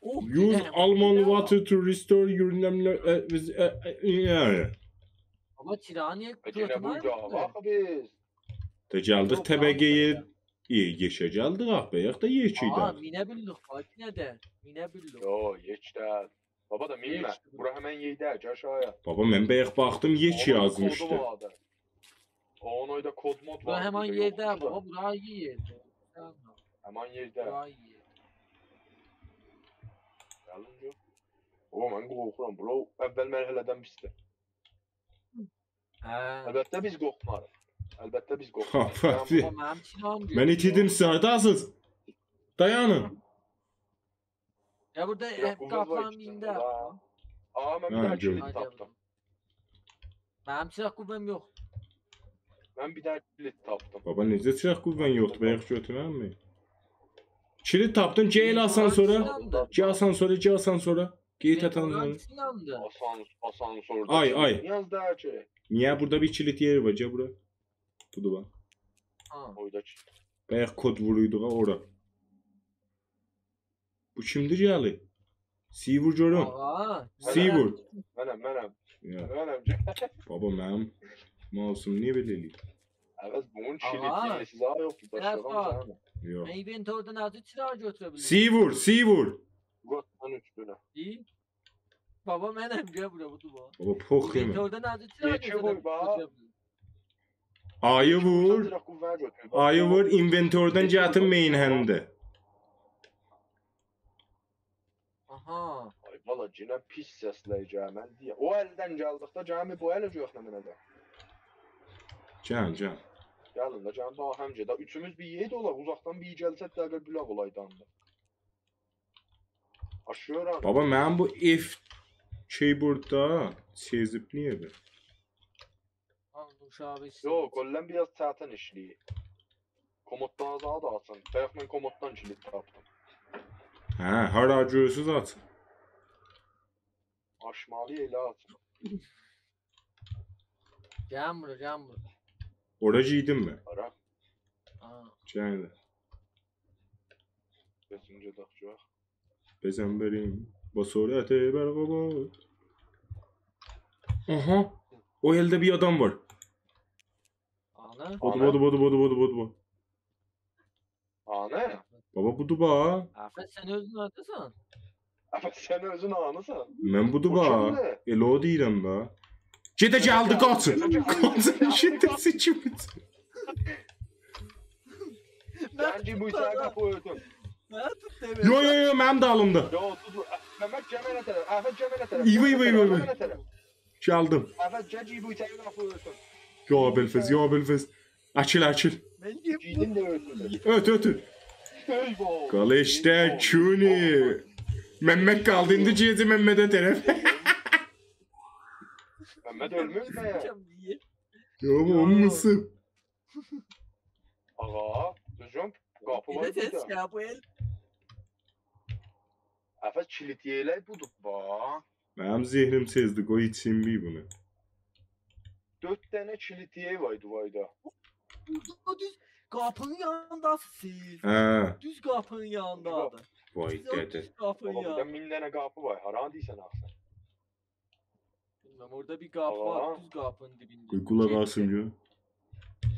Use almond water to restore urinary... Ama tiraniye Yine buydu bak biz. Da geldik təbəqəyə geçəcəldik axbəyək da yeçiydik. Minə bildik, Fatih nədə? Minə bildik. Yo, yeçdə. Baba da minmə. Bura hemen yeydək aşağıya. Baba mən bəyək baxdım yeç yazmışdı. Onun oyda kod mod var. Bura hemen yerdə baba, bura yerdə. Hemen yerdə. Bura yerdə. Gəlin yox. O mən qorxuram. Bura əvvəl mərhələdən pisdir. Əlbəttə biz qorxmarıq. Əlbəttə biz qorxmarıq. Mən itidim sağdasız. Dayanın. Ya burada qapıların birində. Mən bir daha kilit tapdım. Mənim silah qüvvəm yox. Mən bir daha kilit tapdım. Baba necə silah qüvvən yoxdur? Bəyək götürənmi? Kilit tapdım. C ilə asansora. C asansora. Geyt atanlar. Asansördə. Ay. Yaz daha ki. Niyə burada bir kilit yeri var? Bura. Budur bax. Oyda kilit. Bəyək kod vuruyduq ora. Bu kimdir gəli? Sivur görüm. Sivur. Mənəm. Baba mənim mouse'um niyə belə eləyir? Evet, bunun kilitli silah yoktu. Yok. Inventor'dan azı silah götürebilirim. Sivur. Gottan üstüne. İyi. Baba mənim gel buraya bu. Baba pox yeme. Inventor'dan azı silah götürebilirim. Ayı vur inventor'dan gətir main hand'e. Aha. Ay valla cine pis səsləyəcəm mən deyə. O əldən gəldik cəmi bu ələ yox nə mənə də. Can. Gəlin də can bax həmcə də üçümüz bir yeyid olaq uzaqdan bir gəlsə dəqiq blok olaydandı. Aşıyorum. Baba mən bu F burada sezib niyə be? Yox, qollən biraz çətin işləyir. Komoddan azad açın. Bayaq mən komoddan kilit tapdım. Hə, hara görürsüz açın. Aşmalı elə açın. Gel buraya. Ora giydin mi? Ara. Gəl. Beşinci daxçaq. Bezemberim. Basorete berqaba. Aha. O elde bir adam var. Ana. Bodu. Ana? Baba budu ba. Afet sen özün adısan. Afet sen özün anısan. Mən budu ba. Elə o deyirəm ba. Gedə gəldi qaçın. Qaçın şiddəsi kimi. Bence bu içəri qapı ötün. Yo, mənim də alımda. Yo, tut. Mehmet Cəmələ tərəf. Afet Cəmələ tərəf. İyi. Gəldim. Afet Cəci bu içəri qapı ötün. Ya Belfez. Açıl. Giydin də ötün. Öt. Eyvah. Qalı işte Kuni. Mehmet kaldı indi cihazı Mehmet'e tərəf. Mehmet ölmüş mü ya? Ya bu olmasın. Ağa, düzgün qapı var burada. Afet kilit yeyələk budur bax. Mənim zehrim sezdi, qoy içsin bir bunu. 4 dənə kilit yeyi var duvayda. Düz qapının yanındasın siz. Hə. Düz qapının yanındadır. Vay dədə. Baba burada 1000 dənə qapı var. Haran deyirsən axı? Bilmem orada bir qapı var. Düz qapının dibində. Qoy qulaq asın ya.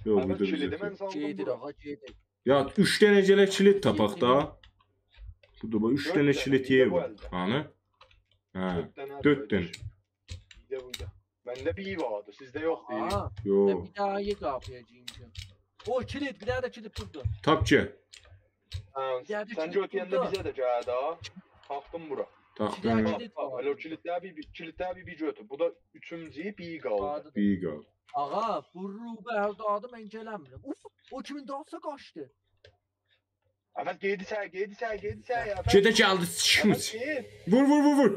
Yox, Evet burada kilidi mən bizə. saldım Gedir bura. ağa gedir. Ya 3 dənə gələ kilit tapaq da. Burada bax 3 dənə kilit yeyi var. Hani? Hə. 4 dənə. Burada. Məndə bir vardı, sizdə yox deyil. Aa. Yo. Bir daha ye kapıya cimci. O kilit bir daha da kilit burada. Tap ki. Sən götürəndə bizə də gəldi ha. Taxdım bura. Taxdım. Elə o kilitlər bir götür. Bu da üçüncü bir qaldı. Bir qal. Ağa bu Rubərdə adı mən gəlmirəm. Uf, o kimin dansa qaçdı. Afət geydi sən. Gedə gəldi sikimiz. Vur.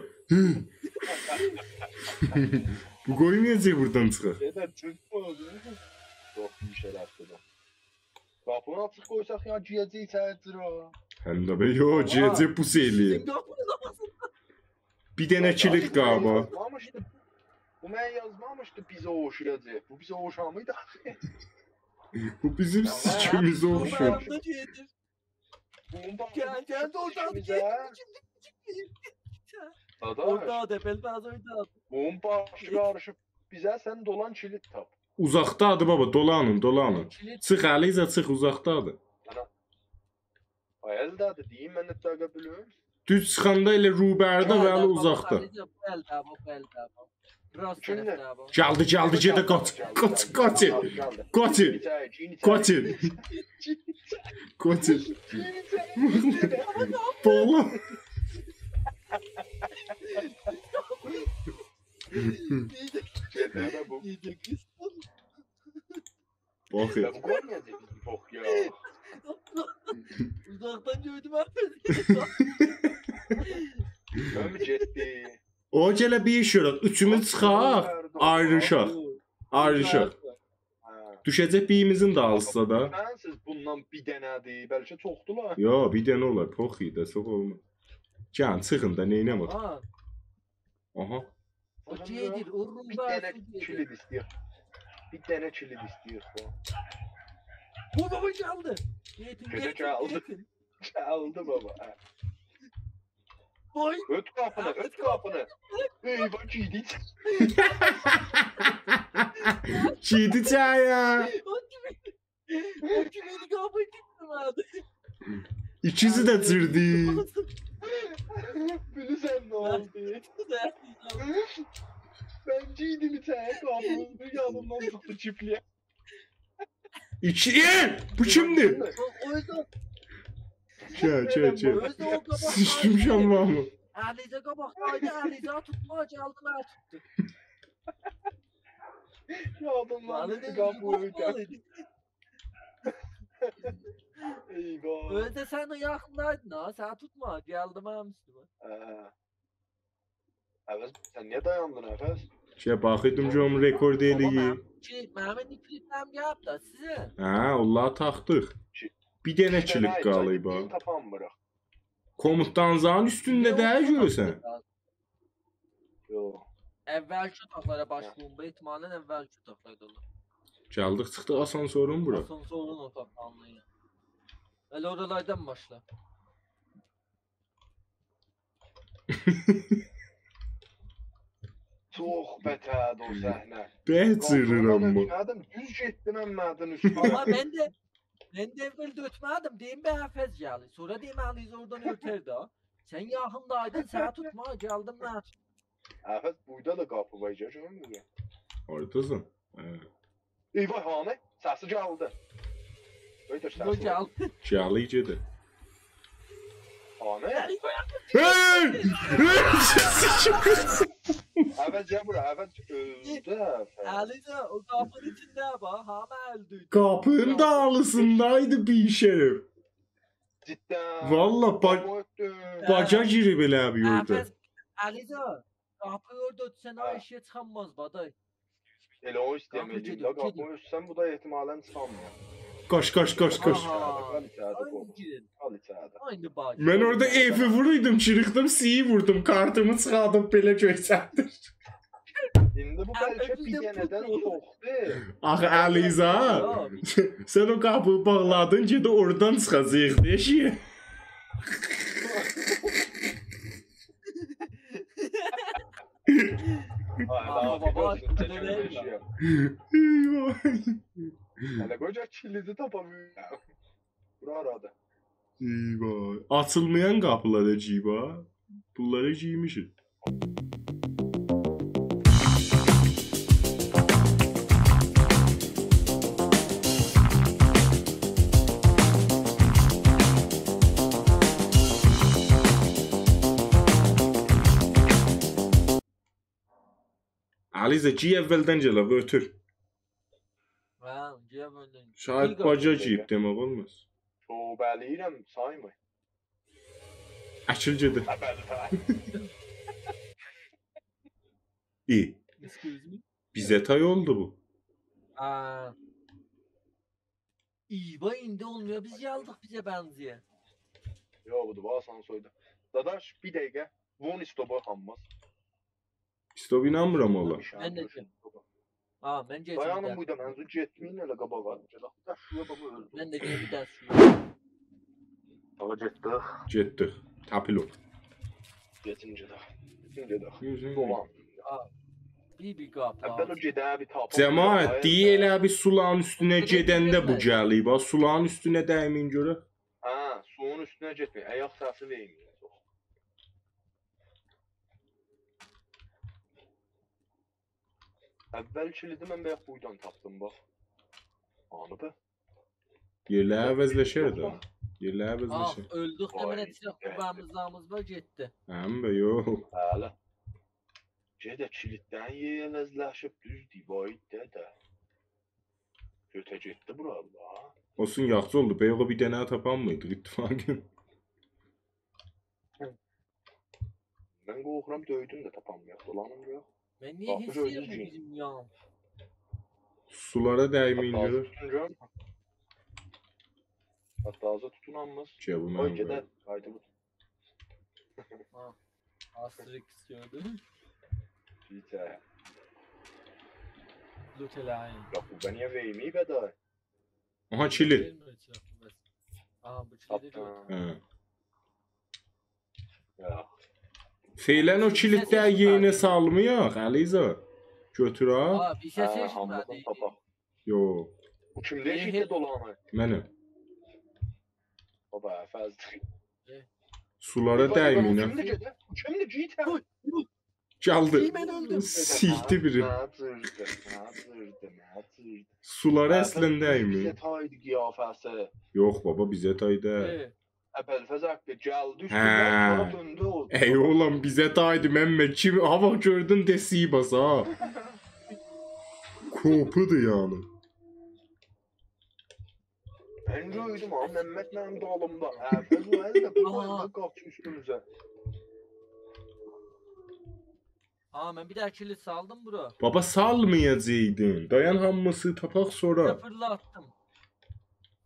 Bu qoymayacaq buradan çıxar. Gedə çıxmaz. Çox bir şeylər dedi. Qapını açıq qoysaq ya ciyəcək içəridir o. Həm də be yo ciyəcək pus eləyir. Bir dənə kilit qaba. Bu mən yazmamışdı bizə oşuyacaq. Bu bizə oşamıydı. Bu bizim sikimiz oşur. Gel oradan. Dadaş, Orada depel fazla oynadı. bunun başı qarışıb bizə sən dolan kilit tap. Uzaqdadır baba, dolanın. Kilit Çıx Əliza, çıx uzaqdadır. Ayəldədir, deyim mən də dəqiqə bilüm. Düz çıxanda elə rubərdə və elə uzaqda. Bu əldə bu. Rast Kimdir? tərəfdə bu. Gəldi, gedə qaç. Qaç. Boğla. Şeydə bu. Bax. Ya bu görməyəcək bizim çox ya. Uzaktan gördüm abi. Mən getdi. O gələ bir iş görək. Üçümüz çıxaq, ayrışaq. Düşəcək birimizin də alsa da. Mənsiz bundan bir dənədir, bəlkə çoxdular. Yo, bir dənə olar. Çox iyi də, çox olmaz. Gəlin, çıxın da, neynəmək? Aa, Aha. o gedir, o Bir rumba dənə kilit istəyir. Bir dənə kilit istəyir. Bu baba geldi. Gece çaldı. Çaldı baba. Boy. Öt kapını. Eyvah giydik. Çiğdi çaya. O kimi kapıyı gittim abi. İkisi de çırdı. Bilirsən nə oldu? Ben giydim bir tane kapını. Yanımdan tuttu çiftliğe. İki. Bu kimdi? O yüzden Çe. Sıçtım şamamı. Alize kabaktaydı. Alize tutma geldi ben tuttu. Yanımdan tuttu kapıyı. Eyvah. Öyle sen de yakındaydın ha. Sen tutma. Geldim ben üstüme. Əvəz, sən niyə dayandın Əvəz? Baxıydım ki, onun rekord eləyi. Mənim ipliklərim gəlib də sizə. Hə, onları taxdıq. Bir dənə kilik qalıb ha. Tapanmırıq. Komutanzanın üstündə də görürsən. Yox. Əvvəlki otaqlara başlayın. Bu ehtimalən əvvəlki otaqlarda olur. Gəldik, çıxdıq asansorun bura. Asansorun otaqlarına. Elə oralardan başla. Çox bətəd o səhnə. Bəhcırıram bu. Düz getdim əmmədin üstünə. Ama ben de evvel dötmedim. Deyim bir Həfəz geldi. Sonra deyim Alize oradan örterdi ha. Sen yakındaydın. Sen tutma. Geldim ben. Əvəz buyda da qapı var görmürsən? Oradasan. Eyvah hanı? Səsi gəldi. Öyle O geldi. Gəli gedə. Hanı? Hey! Əvəz ya bura, Əvəz öldü. Alize o kapının içinde bak. Hama öldü. Qapının dağlısındaydı bir şerif. Cidden. Valla baca girib elə bir yurda. Həfəz Alize kapıyı orada ötsen o eşiğe çıkamaz baday. Elə o istəmədiyim də qapı üstsən bu da ehtimalən çıxamıyor. Qaş. Aha. Al içəridə. Girin. Al içəridə. Aynı bak. Mən orada F-i vuruydum, çırıqdım, C-yi vurdum, kartımı çıxardım, belə görsəndir. İndi bu bəlkə bir dənədən çoxdur. Axı Əliza, sən o qapıyı bağladın ki, də oradan çıxacaq deşiyə. Hələ qoca kilidi tapamıyor. Bura aradı. Eyvah. Açılmayan qapılar əcibə. Bunları giymişik. Aliza, giy əvvəldən gələ, ötür. Ha, giyə öldün. Şahid baca giyib demək olmaz. Şobəliyirəm, saymay. Əkil gedir. İyi. Excuse me. Bizə tay oldu bu. Aa. İyi indi olmuyor. Biz geldik bize benziyor. Yo budur, bu asansoydu. Dadaş, bir dəqiqə. Von istobu hammaz. İstop inanmıram ola. Ben de Aa, ben geçtim. Dayanın buyda, mənzun getməyin elə qabağa. Şuraya baba öldü. Ben de gene bir ders Hava getdik. Getdik. Tapil ol. Geçince de. Geçince de. Yüzün. Dolan. Bir qapı. Əvvəl o gedə bir tapın. Cemaat deyə elə bir suların üstünə gedəndə bu gəlir. Bax suların üstünə dəyməyin görə. Ha, suyun üstüne getmeyin. Ayak səsi vermeyin. Əvvəl kilidi mən bayaq buradan tapdım bax. Anı be. Yerlər əvəzləşər də. Yerlər Ah, əvəzləşər. öldük Vay, demen etkisiz kubamızlarımız var gitti. Həm də yox. Hələ. Gedə kiliddən yeyəməzləşib düz divaydə də. Götə getdi buralar. Olsun yaxşı oldu. Bayaq o bir dənə tapan mıydı ittifaqın? Mən qorxuram döydüm də tapanmayaq. Dolanım yox. Ben niye Bak, bu hissediyorum öldürücü. bizim ya? Sulara dəyməyin Hatta görə. azı tutunca. Hatta azı tutunanmaz. Cəbu Oy mən. gedə. Haydi bu. Asterix gördü. Hikayə. Lutelayın. Ya bu ben niyə vermeyib ədə? Aha çili. Aha bu çili de Tapdım. Hə. Ya. Feylən o kiliddə yeyinə salmayaq, Əliza. Götür ha. Aa bir şey Ha, seçmedi. hamladan tapaq. Yox. Bu kimdə Hey, eşitdə dolanır? Mənəm. Baba əfəzdir. Sulara dəyməyin. Kimdə gedə? Kimdə git hə? Gəldi. Ben öldüm. Sikdi biri. Nəcirdi. Sulara əslən dəyməyin. Bizə taydı qiyafəsi. Yox baba bizə tayda. Əbəlfəz haqqı gəldi Hə. üstündən sonra döndü o. Ey oğlum bizə taydı məmmə kim hava gördün desi bas ha. Kopudur yani. Mən gördüm ha, Məmməd mənim dalımda. Əvvəl o əldə bu Aha. əldə qalxdı üstümüzə. Aa ben bir daha kilit saldım bro. Baba salmayacaktın. Dayan hamısı tapaq sonra. Fırlattım.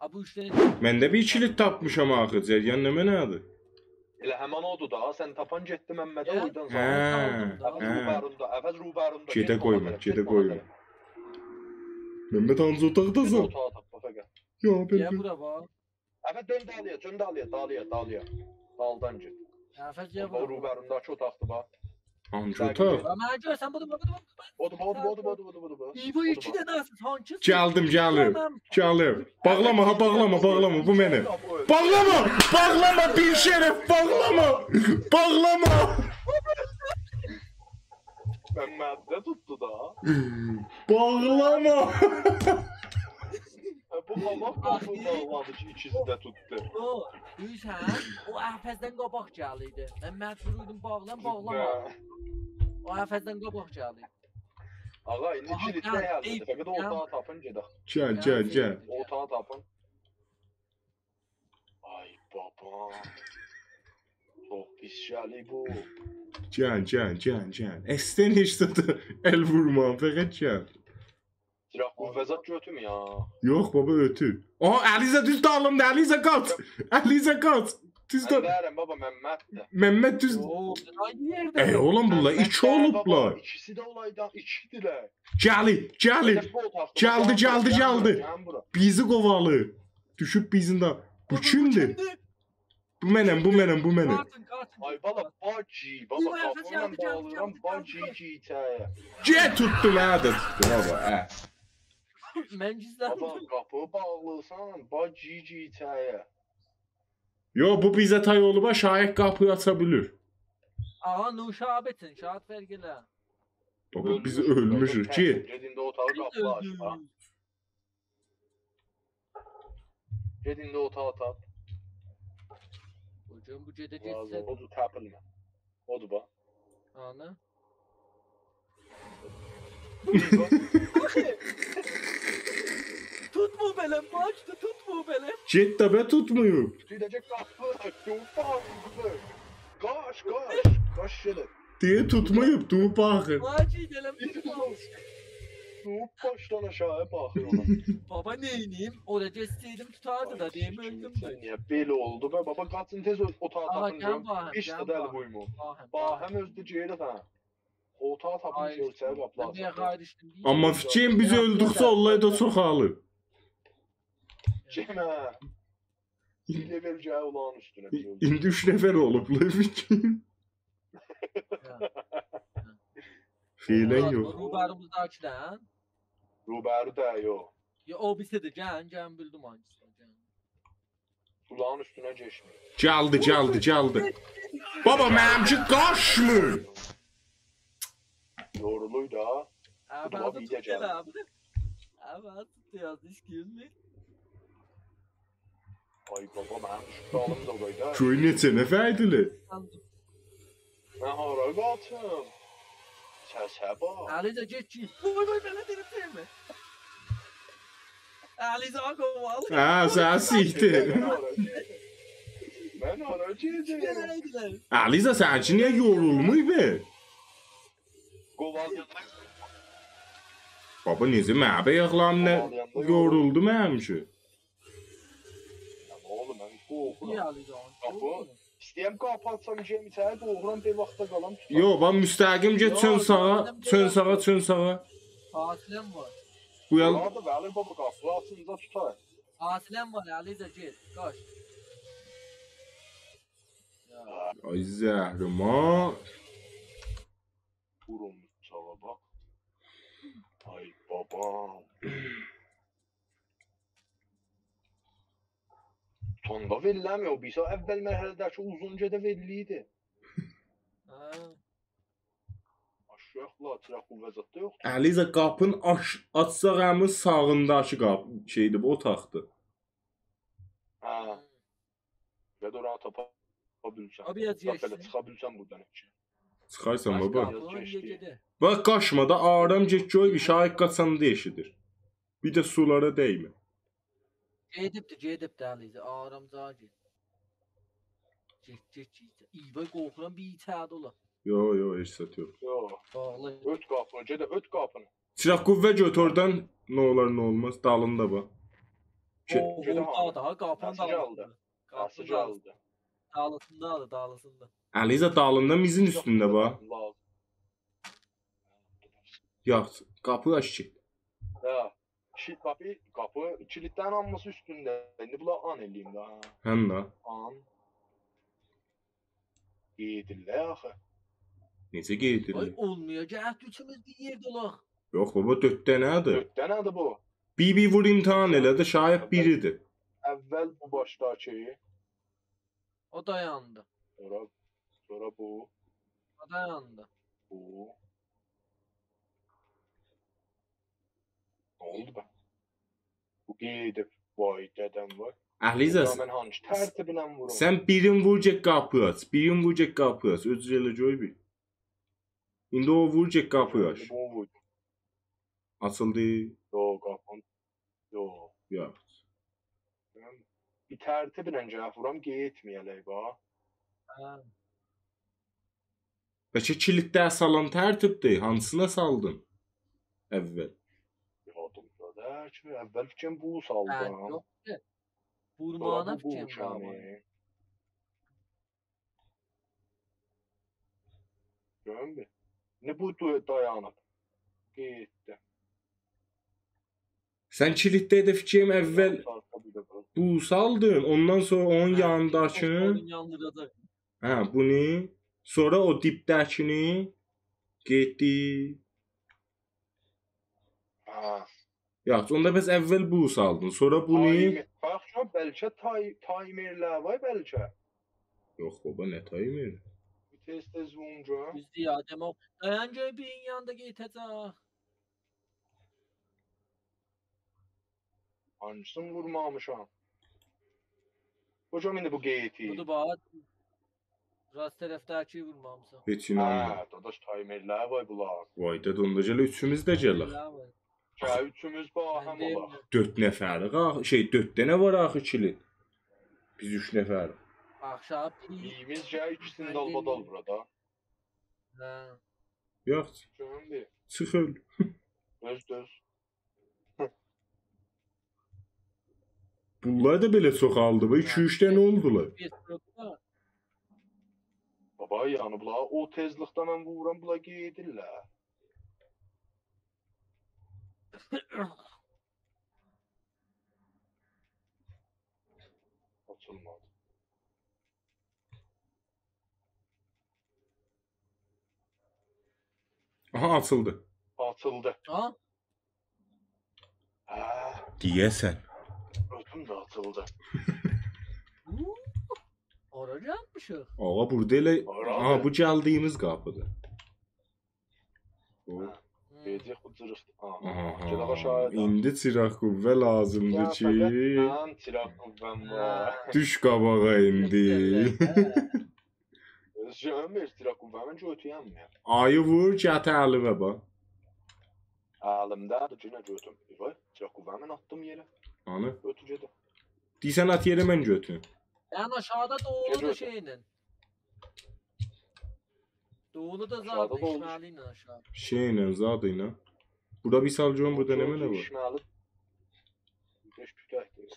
Aa bu üçleri Mən də bir kilit tapmışam axı. Cəryan nə mənadır? Elə həman odur da, sən tapan getdi Məmmədə Ya. oydan Hə. saldı. Əvvəl Hə. rubarında, əvvəl rubarında. Gedə qoyma, gedə qoyma. Məmməd hansı otaqdasan? Otağa tap, bax gəl. Ya ya ben. bura bak. Əvvəl dön dalıya. Daldan get. Nefes ya O bura bak. rubarındakı otaqdır bax. Hansı otaq? Ama görsen budur. Odur. İyi bu iki de nasıl hançız? Gəldim, gəlim. Bağlama ha, bağlama, bu mənim. Bağlama bir şeref, bağlama. Məmmədə tutdu da. Bağlama. Bu Allah qapını bağladı ki, ikisi də tutdu. O, duysan, o Əfəzdən qabaq gəliydi. Mən məcburuydum bağlama. O Əfəzdən qabaq gəliydi. Ağa, indi Aha, kilitdə gəl, yazdı. ey, Fəqət otağa tapın gedək. Gəl. Otağa tapın. Ay baba. Çox pis şəli bu. Gəl. Əstən heç də el vurma, fəqət gəl. Silah qüvvəzat götüm ya. Yox baba ötü. Aha, Əliza düz dalımda, Əliza qaç. Düz Mən da. deyərəm baba Məmməddir. Məmməd düz. Oo, aynı yerdə. Ey oğlum bunlar Məmməd iki deyər, olublar. baba, İkisi də olaydan ikidirlər. Gəli. Hedef bu otaqda. Gəldi. Gəlin bura. Bizi qovalı. Düşüb bizində. Bu kimdir? Bu mənəm. Kartın. Ay bala bacı, baba Bu Əfəz qapıyla gəldi, bağlıram gəldi. bacı gitəyə. Gəl tutdum hə də tutdum baba. Mən gizləndim. Baba qapı bağlısan bacı gitəyə. Yo bu bizə tay olub, şahid qapıyı aça bilir. Aha Nuşabetin, şahit vergilə. Baba biz ölmüşük ki. Gedin də otağı qapı aç. ha. Gedin də otağı tap. Hocam bu cədə Lazım. getsə. Odur tapılma. Odur bax. Ana. Tutma belem, açtı tutma belem. Get də bə tutmuyor. Gidəcək qapı. Qapı. Qaş. Qaş gedin. Deyə tutmayıb, dur baxın. Acı belem tutma. Başdan aşağıya baxır ona. Baba neyniyim? Orada isteydim tutardı da diye mi öldüm Sen ben? niye böyle oldu be baba kaçın tez otağa Aha tapınca. gel bahim, İşte gel deli bahim. buymu. Bahim. Bahem özde ciğeri ha. Otağa tapınca Hayır, ölçeğe ben bir kaplar. kardeşim değil. Amma fikrim biz öldüksə olay da çoxalır. Cemə. İle vereceği olan üstüne biz öldük. İndi 3 nəfər olublar fikrim. Fiilen yox. Rubarımızdakidən. Ruberu da yok. Ya o birisidir. Can bildim hangisini. Kulağın üstüne geçmiyor. Caldı. Baba mənimki qaşmır. Yoruluydu ha. Abi Ulan adı bir de tutuyor canım. abi. Abi adı tutuyor. Excuse me. Ay baba benim şu kralım da oydu ha. Köy neçə nəfərdilə? Ben haraya batım. Sese bak. Aliza geçi. Vay bana derim mi? Aliza koval. Ha, sən siktir. Ben haraya girdim. Aliza sənki niyə yorulmuyor be? Koval yanına. Baba necə mənə ayaqlarım yoruldu mənimki. Oğlum ben korkuram. İyi Aliza. Kapı. İstəyəm qapı açsam içəm içəri doğuram bir vaxta qalam. Yo, ben müstəqim get çön sağa. Asilem var. Bu yal Orada Vəli baba qapı açınca tutar. Asilem var Aliza git. Koş. Ay zəhrima. Burum sağa bak. Ay babam. Sonda veriləmiyor. Biz o əvvəl mərhələdəki uzunca da veriliydi. Ha. Aşağıla çıraq qüvvəzatda yoxdur. Aliza qapını açsaq həmin sağındakı qapı şeydir, bu otaqdır. Hə. Və də oranı tapa bilsən. Abi ya Bax geçsin. belə çıxa bilsən buradan heç. Çıxarsan Başqa baba. yaz geçdi. Bax qaşmada aram get göy işarət qaçanda eşidir. Bir də sulara dəymə. Cedipti Aliza. Aramıza git. Git. İyi bak korkulan bir itaat ola. Yo, heç sat yox. Yox. Bağlı. Öt qapını, gedə öt qapını. Çıraq qüvvə göt oradan nə olar nə olmaz dalında bax. O daha kapan Nasıl aldı? Nasıl aldı? Dağlısında. Aliza dalında mizin üstündə bax. Lazım. Yox, qapı açıq. Ya. Kapı kilitten alması üstünde. Ben de bula an eləyim daha. Həm də. An. Yedirlər axı. Necə Ay qeydilir? olmayacak. Üçümüz bir yerde olaq. Yox baba 4 dənədir. Dörtdə nədir bu? Bir vur imtahan elədi, şayət biridir. Əvvəl bu başdakı. O dayandı. Sonra bu. O dayandı. Bu. Ne oldu be? Bu giydi. Vay dedem var. Aliza, Ya ben hangi tertibine vururum? sən birin vuracaq qapı aç. Birin vuracaq qapı aç. Özür elə göy bir. İndi o vuracaq qapı aç. Bu vurdu. Açıldı. Yo kapın. Yo. Yox. Bir tertibine cevap vuram giyetmeyeley ba. Ha. Bəlkə kilitdə salan tərtibdir. Hansına saldın? Əvvəl. Yadımda der ki evvel fikrim bu Ben saldım. yok ki. Sonra Vurmağına bu fikrim var. çəni. Görün mü? Ne bu dayanıp? Gitti. Sən kilitdə də fikrim əvvəl bu saldın. Ondan sonra onun yanındakını, Onun yanında. hə, bunu, sonra o dibdəkini getdi. Ha. Yox, onda bəs əvvəl bu saldın. Sonra bunu. Bak şu belki timerler var belki. Yox baba, nə timer? Bir tez vurunca. Biz diye Adem o. Dayanca bir yanında gitecek. Hangisini vurmamışam? Hocam indi bu geyiti. Bunu bak. Rast taraftaki vurmamsa. Heç inanmıram. Ha, dadaş timerler var bunlar. Vay da onda gələ üçümüz də gələk. Ya üçümüz baham olaq. 4 nəfərlik axı, 4 dənə var axı kilit. Biz 3 nəfər. Akşam bir. İyimizce ikisini dalbadal burada. Ha. Yox, Şimdi çıx öl. düz. Bunlar da belə çoxaldı. 2-3 dənə oldular. Bir sırada. Baba yani bunlar o tezlikte ben vururam bunlar giydirlər. Açılmadı. Aha açıldı. Açıldı. Ha? Ha, Diyesen. ötüm de açıldı. Uuu. Oraya yapmışıq. Ağa burada elə... Aradı. Aha bu geldiğimiz kapıdır. O. Gecik bu cırıqdı. Aha. Aha. Gel aşağıya da. İndi çıraq qüvvə lazımdır Ya ki. fəqət mən tiraq qüvvəm var. Düş qabağa indi. Özüm bir tiraq qüvvəmin götüyəm ya. Ayı vur, gət əlimə bax. Əlimdədir ki, nə götüm. Vay, tiraq qüvvəmin attım yerə. Anı. Götü gedə. Deysən at yerə mən götürüm. Yani aşağıda doğulu da Geliyordu. şeyle. Doğulu da Aşağıda zaten doğulu. işmaliyle aşağı. Şeylə, zadıyla. Burada bir salcığın burada nə mənə var? İşməli. Beş tükəkdir.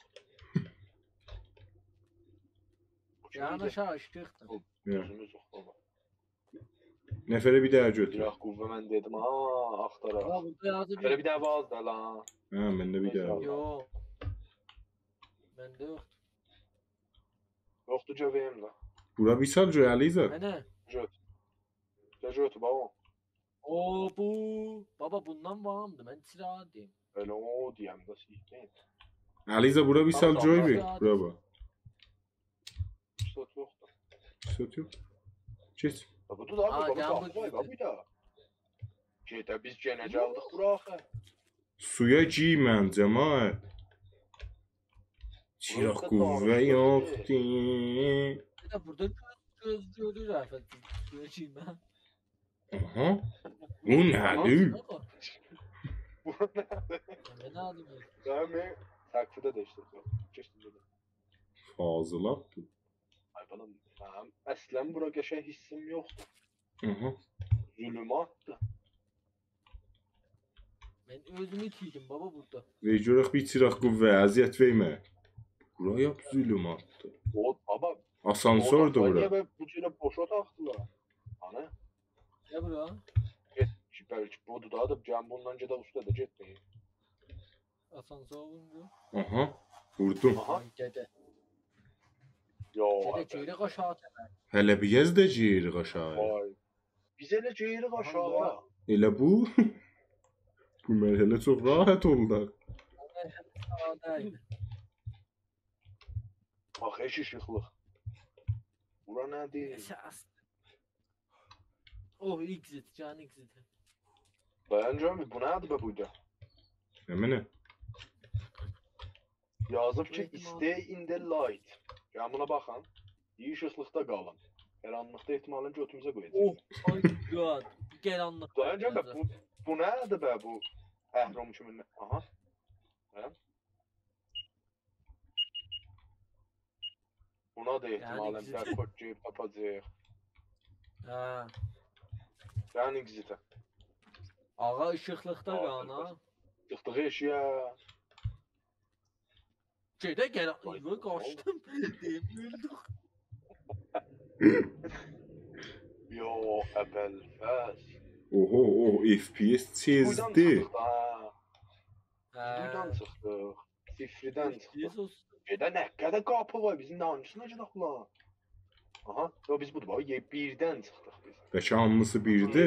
Yani aşağı iştiqdir. Ya. Gözümüz yox baba. Nəfərə bir daha götür. Tiraq qüvvə mən dedim, aa, axtaraq. Ama burada yazı Belə bir də vaz da lan. Hə, məndə bir daha var. Yok. Bende yok. Yoxdur cövəyim də. Bura bir salcı Əliza. Hani? Götü baba. O bu. Baba bundan bağımdı. Ben silah diyeyim. Elə o deyəm də sikməyin. Əliza bura bir Tamam, salcı tamam, bir. hadi. Bura bax. Sot yoxdur. Söt yox. Geç. Bu da Aa, abi, gel baba, bakayım. baba, bir daha. Gedə biz genəcə aldıq bura axı. Suya giymən cəmaət. Çıraq qüvvə yoxdur. Bir de burada göz görür afet. Göreceğim ben. Aha. Bu nədir? Bu nədir? Ben alayım. Dəmi? Təqfidə də işte. Keçdim gedə. Fazılaqdır. Ay bana, mənim əslən bura qəşəng hissim yoxdur. Aha. Zülümatdır. Ben özümü itiydim baba burada. Və görək bir çıraq qüvvə əziyyət vermə. Bura yap zülümatdır. O, baba, Asansördür bura. Niyə bu cürə boş otaqdılar? Ana, Ya bura. bəlkə budur da, cəm bundan gedə usta da getməyin. Asansör olunca. Aha. Vurdum. Aha, Dede. yo, Dede çeyrek aşağı tepe. Hələ bir yaz da ciyirik aşağıya. vay. Biz elə geyirik aşağı. Aha. Elə bu. Bu mərhələ çox rahat oldu. Sağdaydı. Bax, heç işıqlıq. Bura nədir? Esas. Oh exit, can exit. Dayancam, bu nədir be buyda? Əminə. Yazıb ki, Ehtimal. stay in the light. Yəni buna baxın. İyi işıqlıqda qalın. Qaranlıqda ehtimalən götümüzə qoyacaq. Oh my god. Gel anlık. Dayancam, bu nədir be bu? Əhram kimin? Aha. Hə? Buna da ehtimalən exit. bir kod geyib tapacaq. Ha. Yəni exitə. Ağa ışıklıkta Aa, kan ha. Çıxdığı eşiyə. Şeyde gel. Vay, İyi kaçtım. Deyim öldük. Yo, əbəl fəs. Oho, oh, FPS Buradan çezdi. çıxdıq da. Buradan Ha. çıxdıq. Sifridən çıxdıq. Jesus. Gedə nə qədər qapı var bizim nə hangisine gedək la? Aha, yo biz budur bax, birdən çıxdıq biz. Bəlkə hamısı birdi.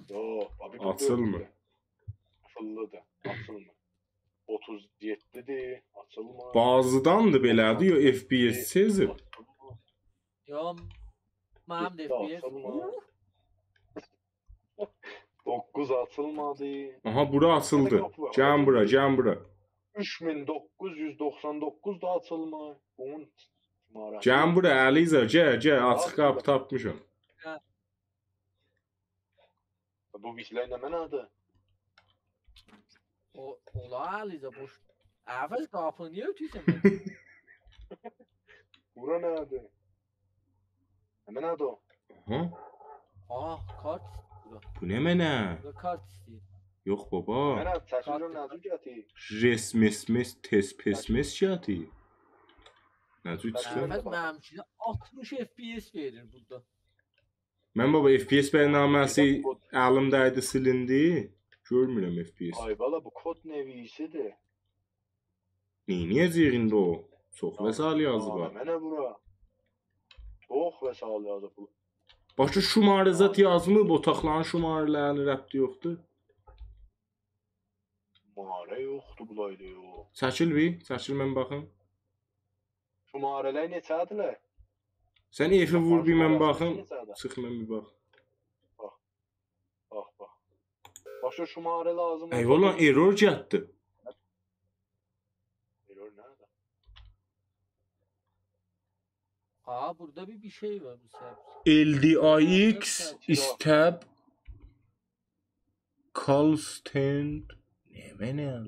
Yo, abi Açılmır. Açıldı, açılmır. 37'dir, açılmır. Bazıdandır belədir, yo FPS çezib. Ya. Mənim de FPS. Açılmır. 9 açılmadı. Aha, bura açıldı. Cəm bura, cəm bura. 3999 da açılmır. Bunun maraq. Cəm bura, Əliza, gəl, açıq qapı tapmışam. Bu bizlər nə mənadır? O ola Alize boş. Afet kapını niye ötüyorsun ben? Bura nədir? Nə mənadır o? Aha, Ah kart. Bura. bu nə mənə? Bura kart istiyor. Yox baba. Mənə çəkilən nədir gətir? Resmesmes, tespesmes gəti. Necə çıxır? Afet mənim için 60 FPS verir burada. Mən baba FPS bərnaməsi əlimdəydi silindi. Görmürəm FPS. Ay bala bu kod nevisidir. Neyniyəcək indi o? Çox vəsal yazıb. Mənə bura. Çox vəsal yazıb bu. Başqa şumarə zət yazmıb, otaqların şumarələrini rəbti yoxdur. Şumarə yoxdur bulayda yox. Çəkil bir, çəkil mən baxım. Şumarələr neçədirlər? Sən F-i vur bir mən baxım. Neçədir? Çıx mən bir bax. Bax. Başqa şumarə lazım. Eyvallah error gəldi. Error nerede? Ha burada bir şey var bu sefer. LDIX istab call stand ne?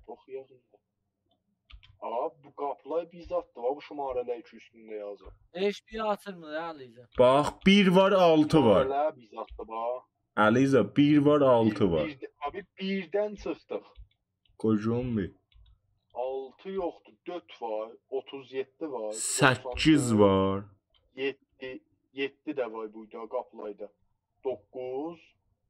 Çok yakında. Aa bu qapılar bizzatdır. Bu şumarələr iki üstündə yazır. HP atırmır ya Liza. Bax 1 var 6 var. Şumarələr bizzatdır bax. Aliza 1 var 6 var. Abi birdən çıxdıq. Kocam bir. 6 yoxdur, 4 var, 37 var. 8 var. 7 də var burada qapılayda. 9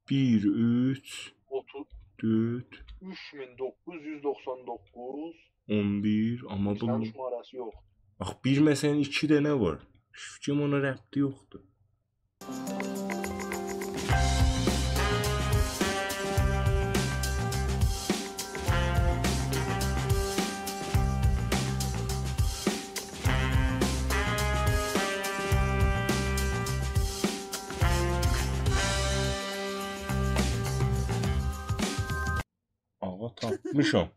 1 3 30 4 3999 11 amma bu Sən şumarəsi yox. bax bir məsələn 2 dənə var. Fikrim ona rəbti yoxdur. Ağa tapmışam.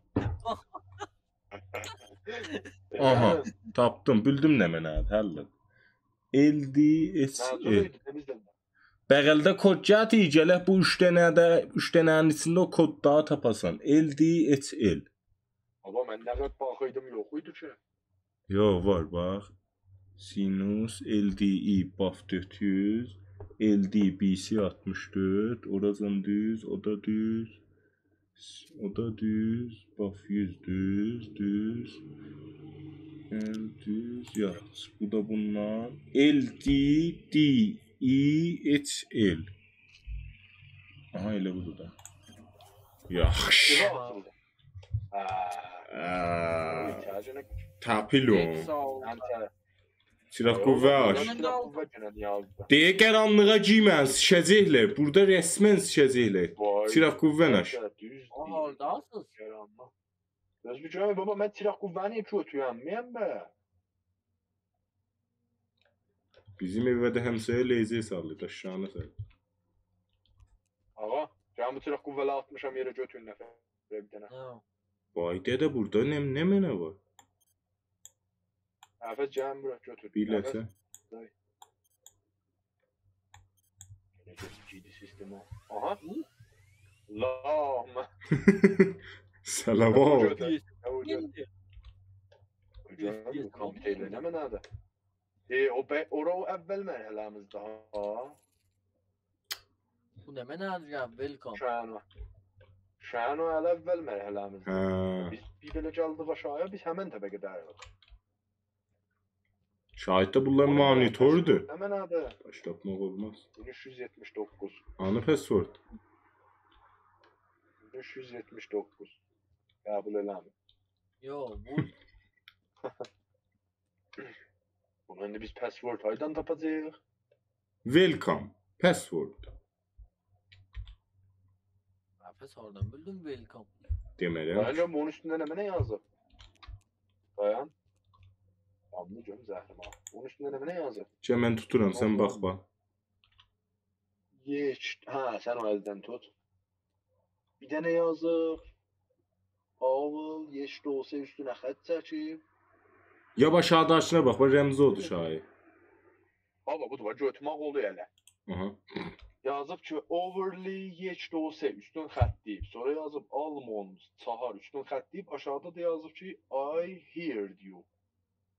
Aha, tapdım. Bildim nə mənədir, həll. LDSL. Bəğəldə kod gəti, gələk bu 3 dənənin içində o kodları tapasan. LDSL. Baba mən nə qədər baxıydım yox idi ki. Yo, var bax. Sinus LDI BAF 400, LDBC 64, oradan düz, o da düz. O da düz, BAF 100 düz, düz. Düz, yaz. Bu da bundan. LDDEHL. Aha, elə budur da. Yaxşı. Tapilon. Çıraq qüvvə aç. Deyə qaranlığa giymən, sikəcəklər. Burada rəsmən sikəcəklər. Çıraq qüvvən aç. Aha oradasınız. Özbəkcan baba mən çıraq qüvvəni kötüyəmməyəm bə. Bizim evdə də həmsəyə leyzə saldı, daşşanı saldı. Ağa, can bu çıraq qüvvələ atmışam yerə götürün nəfər bir dənə. Vay dədə burada nə mənə var? Həfəz can bura götür. Biləsə. Necə sistemi. Aha. Lama. Salavat. Kompüterlə nə mənadır? Ora o əvvəl mərhələmizdə ha. Bu nə mənadır ya? Welcome. Şano əl əvvəl mərhələmizdə. Biz bir belə gəldıq aşağıya, biz həmən təbəqədəyirik. Şahiddə bunlar monitordur. Nə mənadır? Başlatmaq olmaz. 1379. Anı password. 1379. Qəbul eləmir. Yo, bu Bunu indi biz password haydan tapacağıq? Welcome. Password. Nefes oradan bildim welcome. Deməliyəm. Dayan bunun üstündə nə mənə yazıb? Dayan. Anlayacağım zəhrim ha. Bunun üstündə nə mənə yazıb? Gəl mən tuturam, sən baxma. Ha, sən o əldən tut. Bir dənə yazıb. Avul, yeşil olsa üstünə xət çəkib. Ya aşağıdakına bax, rəmzi odur şahid. Baba, bu da götürmək oldu elə. Aha. Yazıb ki, overly yeşil olsa üstün xət deyib. Sonra yazıb almond, çahar üstün xət deyib. Aşağıda da yazıb ki, I heard you.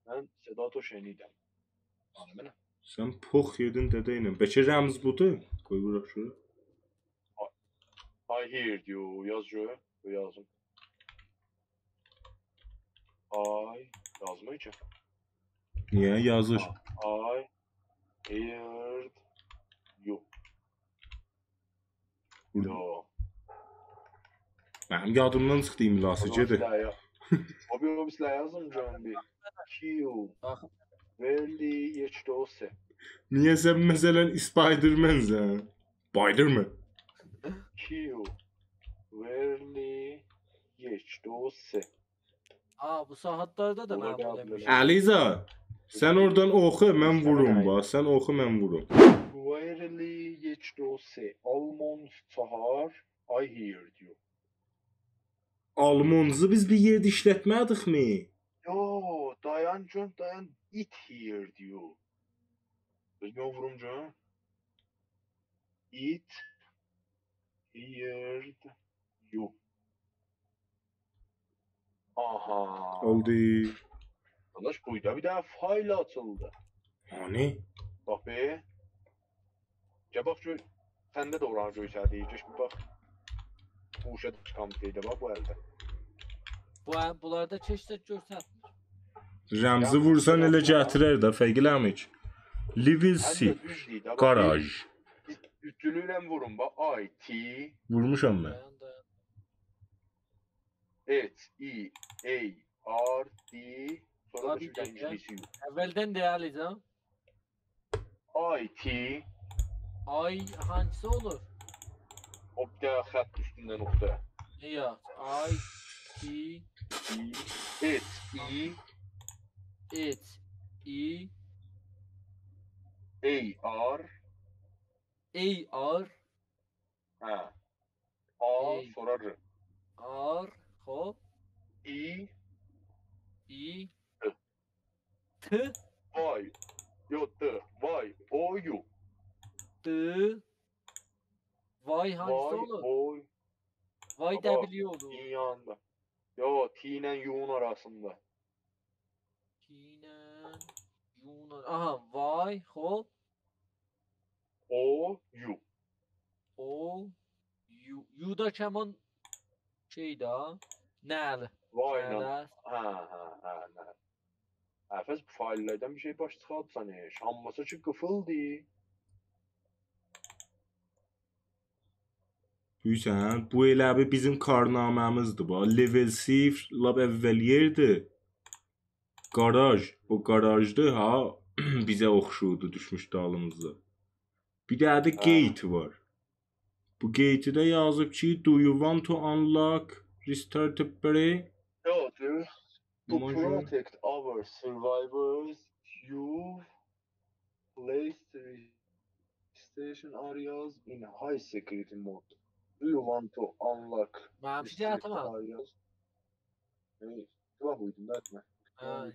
Mən Sedato Şenidəm. Anı mənə? Sən pox yedin dədə ilə. Bəlkə rəmz budur? Qoy bırax şuraya. I heard you. Yaz şuraya. Yazım. Yazmıyor ki. Niyə yazır? I heard you. Yo. Mənim yadımdan çıxdı imlası gedir. Abi o bizlə yazım canım bir. Q. Verli geçdose. Niye sen mesela Spider-Man'sən? Spider-Man. Q. Verli geçdose. Aa, bu saatlarda da Buna mənim qəbul eləmiş. elə. Əliza, sən oradan oxu, mən vurum bax. Sən oxu, mən vurum. Verli geçdose. Almond çahar. I hear diyor. Almonzu biz bir yerdə işlətmədikmi? Yo, dayan John, dayan. It here diyor. Biz ne vurum John? It heard you. Aha. Oldu. Arkadaş buydu. Bir daha fayl açıldı. Hani? Bak be. Gel bak şu. Sende de oran göysel diyecek. Bir bak. Bu uşa çıkan bir şeydi bak bu elde. Bunlarda çeşit görsətmir. Rəmzi vursan elə gətirər də, fərqləmir. Level C. Hem de düz değil. Bak, Garaj. üstülüyle vurun bak. I, T, Vurmuşam mən. Dayan. H, E, A, R, D. Sonra da Abi, şuradan gel. İngilizce yok. Əvvəldən deyəlicəm. I, T. Ay hangisi olur? O bir daha xətt üstündə nöqtə. Yox. Ay, T, E, H, E, E, A, R. A, R, Ha. A, E. sonra R. R, hop, I, I, T. T, Y. Yo, T. Y. O, U. D, Y hangisi Y, olur? O, Y Baba, W olur. T'nin yanında. Yo, T ile U'nun arasında. Tinen, Yunan. Aha, Y, hop, O, U. O, U. U'da keman şeydi ha. Nəl. Y ile. Nəl. Ha. Həfəz bu faillərdən bir şey baş çıxartsan, şanması ki qıfıldı. Duysan, bu elə bir bizim karnaməmizdir bu. Level 0 lab əvvəl yerdir. Garaj, o garajdı ha bizə oxşurdu, düşmüşdü halımızda. Bir də də gate var. Bu gate-də yazıb ki, do you want to unlock restart the break? Yo, dude. To Imagine. protect our survivors, you place station areas in high security mode. Do you want to unlock Mənim şey restricted atamadım. areas? Hey, bak uydum da etme. Ha,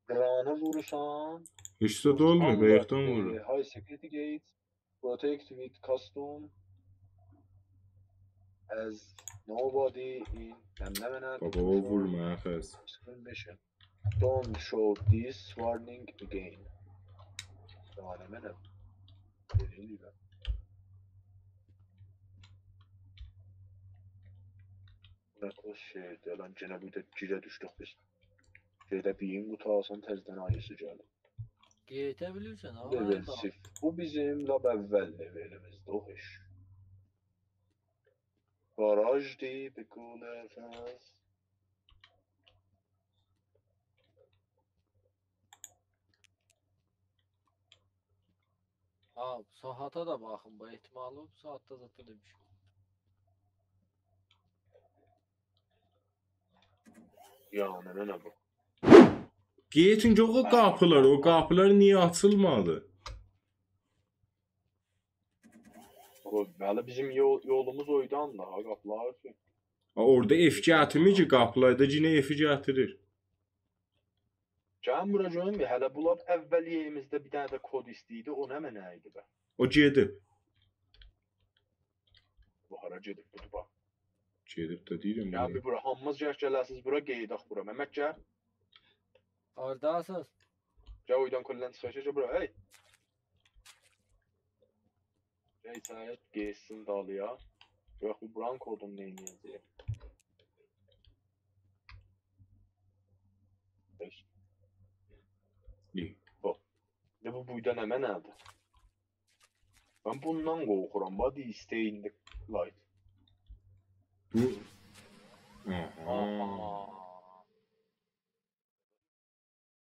Qranı vurursan, Heç də olmuyor, unlock bayaqdan the vurur. high security gate, protect with custom as nobody in Baba o vurma əfəz. mission. Don't show this warning again. Yani benim. Dediğim gibi. Bırak o şeyde lan gene bir de cire düştük biz. Şeyde beyin kutu alsan tezden ayısı geldi. GT bilirsən ha. Level 0. Bu bizim lab evvel levelimizde o iş. Garaj deyip cool efendim. Ha, sahata da baxın, bu ehtimalı bu saatda zətə demiş. Yani ne bu? Gate'in o qapılar niyə açılmadı? O, yani bizim yolumuz oydu anla. Kapılar ki. Orada F gətirmir ki, qapılarda yenə F gətirir. Can buracığım bir hələ bu lab əvvəliyemizdə bir dənə də kod istəyirdi. O nə mənə idi be? O gedib. Bu hara gedib budur bax. Gedib də deyirəm. Ya bir bura hamımız gələsiz bura qeydaq bura. Məhəmməd gəl. Hardasınız? Gəl oydan kullan çıxacaq bura. Hey. Hey səhət geçsin dalıya. Yox bu buranın kodunu nə edəcək? İyi. Ne bu buyda nə mənədir? Mən bundan qorxuram. Body stay in the light. Bu. Aha.